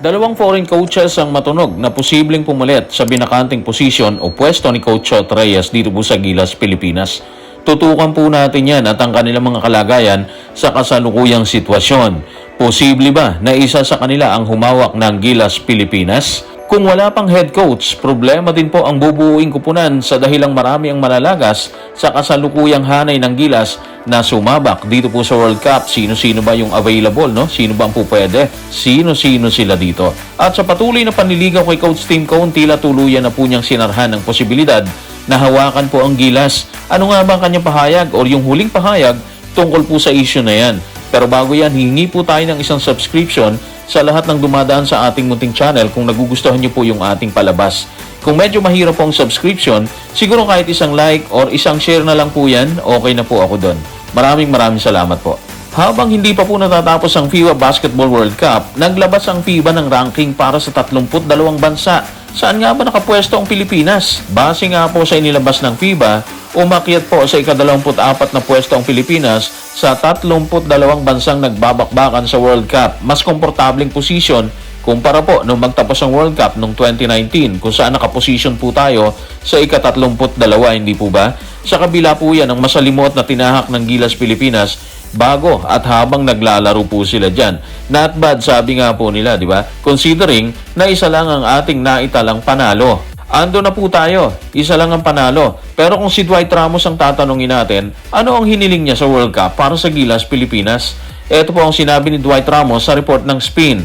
Dalawang foreign coaches ang matunog na posibleng pumalit sa binakanting posisyon o pwesto ni Coach Chot Reyes dito po sa Gilas, Pilipinas. Tutukan po natin yan at ang kanilang mga kalagayan sa kasalukuyang sitwasyon. Posible ba na isa sa kanila ang humawak ng Gilas, Pilipinas? Kung wala pang head coach, problema din po ang bubuuing kupunan sa dahilang marami ang malalagas sa kasalukuyang hanay ng Gilas na sumabak dito po sa World Cup. Sino-sino ba yung available, no? Sino ba ang pupwede? Sino-sino sila dito? At sa patuloy na panliligaw kay Coach Tim Cone, tila tuluyan na po niyang sinarhan ng posibilidad na hawakan po ang Gilas. Ano nga ba ang kanyang pahayag o yung huling pahayag tungkol po sa issue na yan? Pero bago yan, hihingi po tayo ng isang subscription sa lahat ng dumadaan sa ating munting channel kung nagugustuhan niyo po yung ating palabas. Kung medyo mahirap po ang subscription, siguro kahit isang like or isang share na lang po yan, okay na po ako doon. Maraming salamat po. Habang hindi pa po natatapos ang FIBA Basketball World Cup, naglabas ang FIBA ng ranking para sa 32 bansa. Saan nga ba nakapwesto ang Pilipinas? Base nga po sa inilabas ng FIBA, umakyat po sa ika-24 na pwesto ang Pilipinas sa 32 bansang nagbabakbakan sa World Cup. Mas komportableng posisyon kumpara po nung magtapos ang World Cup noong 2019 kung saan nakaposisyon po tayo sa ika-32, hindi po ba? Sa kabila po yan ang masalimuot na tinahak ng Gilas Pilipinas bago at habang naglalaro po sila dyan. Not bad, sabi nga po nila, di ba? Considering na isa lang ang ating naitalang panalo. Ando na po tayo, isa lang ang panalo. Pero kung si Dwight Ramos ang tatanungin natin, ano ang hiniling niya sa World Cup para sa Gilas, Pilipinas? Ito po ang sinabi ni Dwight Ramos sa report ng Spin.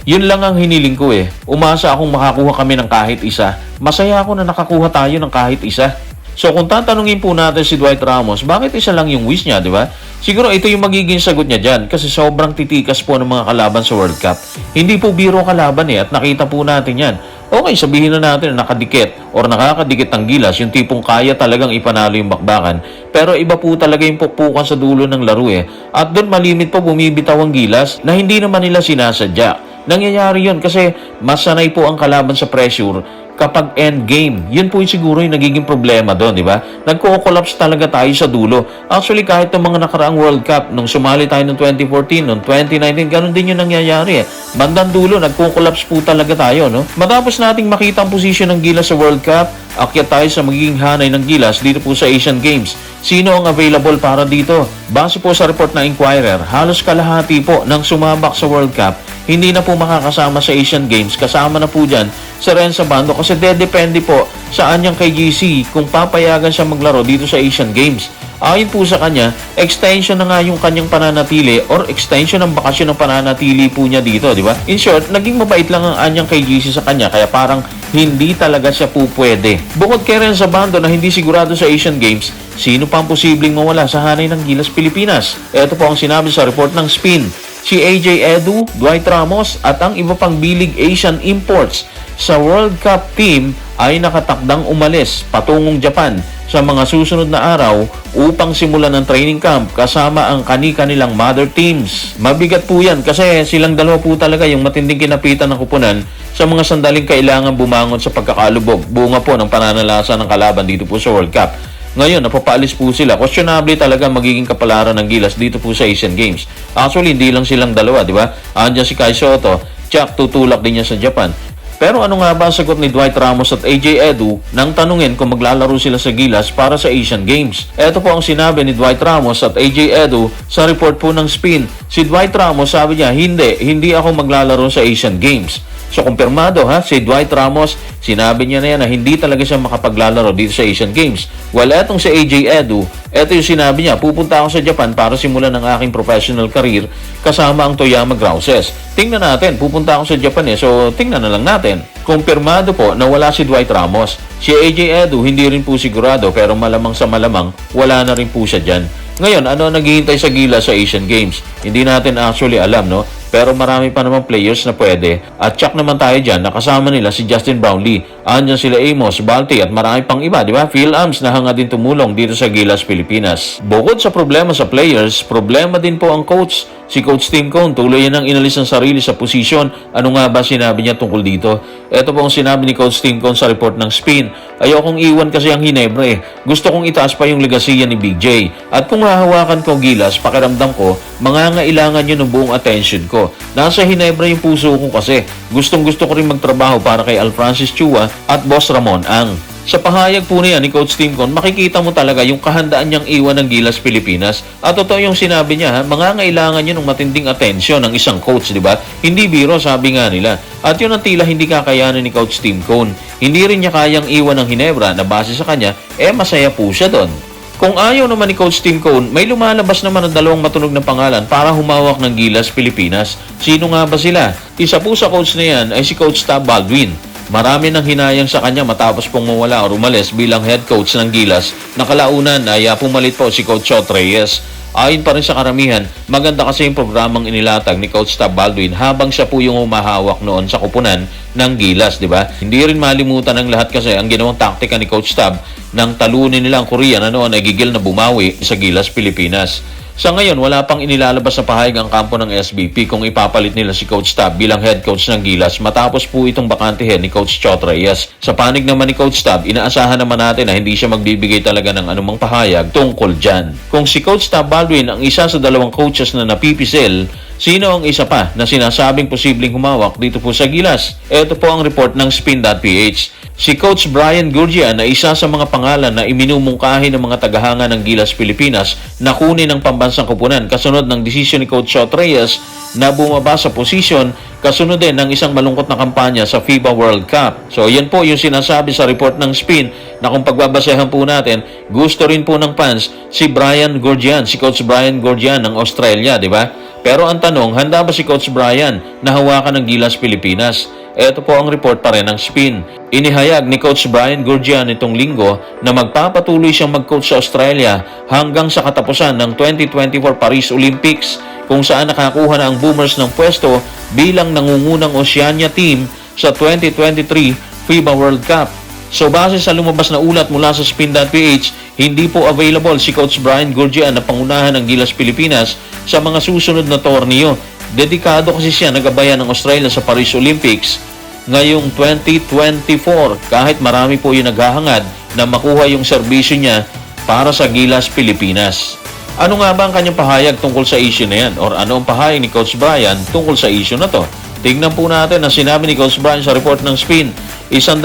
Yun lang ang hiniling ko eh. Umasa akong makakuha kami ng kahit isa. Masaya ako na nakakuha tayo ng kahit isa. So kung tatanungin po natin si Dwight Ramos, bakit isa lang yung wish niya, di ba? Siguro ito yung magiging sagot niya dyan kasi sobrang titikas po ng mga kalaban sa World Cup. Hindi po biro kalaban eh at nakita po natin yan. Okay, sabihin na natin na nakadikit or nakakadikit ang Gilas, yung tipong kaya talagang ipanalo yung bakbakan. Pero iba po talaga yung pupukan sa dulo ng laro eh. At doon malimit po bumibitaw ang Gilas na hindi naman nila sinasadya. Nangyayari yun kasi mas sanay po ang kalaban sa pressure kapag end game. Yun po yung siguro yung nagiging problema doon, di ba? Nagko-collapse talaga tayo sa dulo. Actually, kahit ng mga nakaraang World Cup, nung sumali tayo noong 2014, noong 2019, ganun din yung nangyayari eh. Bandang dulo, nagko-collapse po talaga tayo, no? Matapos nating makita ang posisyon ng Gilas sa World Cup, akyat tayo sa magiging hanay ng Gilas dito po sa Asian Games. Sino ang available para dito? Base po sa report ng Inquirer, halos kalahati po ng sumabak sa World Cup hindi na po makakasama sa Asian Games. Kasama na po dyan si Renzo Bando kasi depende po sa anyang kay GC kung papayagan siya maglaro dito sa Asian Games. Ayon po sa kanya, extension na nga yung kanyang pananatili or extension ng bakasyon ng pananatili po niya dito, di ba? In short, naging mabait lang ang anyang kay GC sa kanya kaya parang hindi talaga siya po pwede. Bukod kay Renzo Bando na hindi sigurado sa Asian Games, sino pa ang posibleng mawala sa hanay ng Gilas Pilipinas? Ito po ang sinabi sa report ng Spin. Si AJ Edu, Dwight Ramos at ang iba pang bilig Asian imports sa World Cup team ay nakatakdang umalis patungong Japan sa mga susunod na araw upang simulan ang training camp kasama ang kani-kanilang mother teams. Mabigat po yan kasi silang dalawa po talaga yung matinding kinapitan ng kupunan sa mga sandaling kailangan bumangon sa pagkakalubog. Bunga po ng pananalasa ng kalaban dito po sa World Cup. Ngayon, napapaalis po sila. Questionable talaga magiging kapalaran ng Gilas dito po sa Asian Games. Actually, hindi lang silang dalawa, di ba? Andiyan si Kai Soto, Chuck tutulak din niya sa Japan. Pero ano nga ba ang sagot ni Dwight Ramos at AJ Edu nang tanungin kung maglalaro sila sa Gilas para sa Asian Games? Ito po ang sinabi ni Dwight Ramos at AJ Edu sa report po ng Spin. Si Dwight Ramos sabi niya, hindi ako maglalaro sa Asian Games. So, kumpirmado si Dwight Ramos, sinabi niya na yan na hindi talaga siya makapaglalaro dito sa Asian Games. Well, etong si AJ Edu, eto yung sinabi niya, pupunta ako sa Japan para simulan ang aking professional career kasama ang Toyama Grouses. Tingnan natin, pupunta ako sa Japan so tingnan na lang natin. Kumpirmado po na wala si Dwight Ramos. Si AJ Edu, hindi rin po sigurado pero malamang sa malamang, wala na rin po siya dyan. Ngayon, ano naghihintay sa Gilas sa Asian Games? Hindi natin actually alam, no? Pero marami pa naman players na pwede. At check naman tayo dyan, nakasama nila si Justin Brownlee. Andyan sila Amos, Balti at marami pang iba, di ba? Phil Ams na hanga din tumulong dito sa Gilas, Pilipinas. Bukod sa problema sa players, problema din po ang coach. Si Coach Tim Cone, tuloy ang inalis ng sarili sa posisyon. Ano nga ba sinabi niya tungkol dito? Ito po ang sinabi ni Coach Tim Cone sa report ng Spin. Ayokong iwan kasi ang Hinebra eh. Gusto kong itaas pa yung legasiya ni Big J. At kung hahawakan ko Gilas, pakiramdam ko, mangangailangan yun ng buong attention ko. Nasa Hinebra yung puso ko kasi. Gustong gusto ko rin magtrabaho para kay Al Francis Chua at Boss Ramon Ang. Sa pahayag po niya ni Coach Tim Con, makikita mo talaga yung kahandaan niyang iwan ng Gilas Pilipinas. At totoo yung sinabi niya, mangangailangan yun ng matinding atensyon ng isang coach, di ba? Hindi biro, sabi nga nila. At yun ang tila hindi kakayanin ni Coach Tim Con. Hindi rin niya kayang iwan ng Hinebra na base sa kanya, masaya po siya doon. Kung ayaw naman ni Coach Tim Cone, may lumalabas naman ang dalawang matunog na pangalan para humawak ng Gilas Pilipinas. Sino nga ba sila? Isa po sa coach na yan ay si Coach Tab Baldwin. Marami nang hinayang sa kanya matapos pong mawala o umalis bilang head coach ng Gilas. Nakalaunan ay pumalit po si Coach Chot Reyes. Ayon pa rin sa karamihan, maganda kasi yung programang inilatag ni Coach Tab Baldwin habang siya po yung humahawak noon sa kupunan ng Gilas, di ba? Hindi rin malimutan ng lahat kasi ang ginawang taktika ni Coach Tab nang talunin nila ang Korea na noon ay gigil na bumawi sa Gilas Pilipinas. Sa ngayon, wala pang inilalabas na pahayag ang kampo ng SBP kung ipapalit nila si Coach Tab bilang head coach ng Gilas matapos po itong bakantehin ni Coach Chot Reyes. Sa panig naman ni Coach Tab, inaasahan naman natin na hindi siya magbibigay talaga ng anumang pahayag tungkol dyan. Kung si Coach Tab Baldwin ang isa sa dalawang coaches na napipisil, sino ang isa pa na sinasabing posibleng humawak dito po sa Gilas? Ito po ang report ng Spin.ph. Si Coach Brian Gurjian na isa sa mga pangalan na iminumungkahi ng mga tagahanga ng Gilas Pilipinas na kunin ng pambansang kupunan kasunod ng desisyon ni Coach Chot Reyes na bumaba sa posisyon kasunod din ng isang malungkot na kampanya sa FIBA World Cup. So yan po yung sinasabi sa report ng Spin na kung pagbabasehan po natin, gusto rin po ng fans si Brian Gurjian, si Coach Brian Gurjian ng Australia, di ba? Pero ang tanong, handa ba si Coach Brian na hawakan ng Gilas Pilipinas? Ito po ang report pa rin ng Spin. Inihayag ni Coach Brian Gurjian nitong linggo na magpapatuloy siyang mag-coach sa Australia hanggang sa katapusan ng 2024 Paris Olympics kung saan nakakuha na ang Boomers ng pwesto bilang nangungunang Oceania team sa 2023 FIBA World Cup. So base sa lumabas na ulat mula sa Spin.ph, hindi po available si Coach Brian Gurjian na pangunahan ng Gilas Pilipinas sa mga susunod na torneo. Dedikado kasi siya nagabayan ng Australia sa Paris Olympics ngayong 2024 kahit marami po yung naghahangad na makuha yung serbisyo niya para sa Gilas Pilipinas. Ano nga ba ang kanyang pahayag tungkol sa issue na yan? Or ano ang pahayag ni Coach Brian tungkol sa issue na to? Tignan po natin ang sinabi ni Coach Brian sa report ng Spin. 100%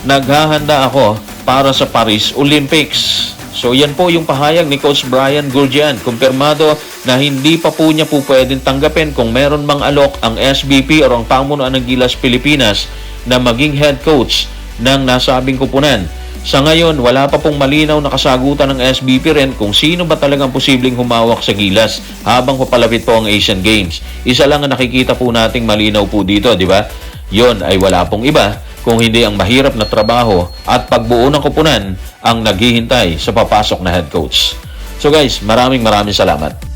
naghahanda ako para sa Paris Olympics. So yan po yung pahayag ni Coach Brian Gurjian. Kumpirmado na hindi pa po niya po pwedeng tanggapin kung meron mang alok ang SBP o ang pamunuan ng Gilas Pilipinas na maging head coach ng nasabing kupunan. Sa ngayon, wala pa pong malinaw na kasagutan ng SBP rin kung sino ba talagang posibleng humawak sa Gilas habang papalapit po ang Asian Games. Isa lang ang nakikita po nating malinaw po dito, di ba? Yon ay wala pong iba kung hindi ang mahirap na trabaho at pagbuo ng kupunan ang naghihintay sa papasok na head coach. So guys, maraming salamat.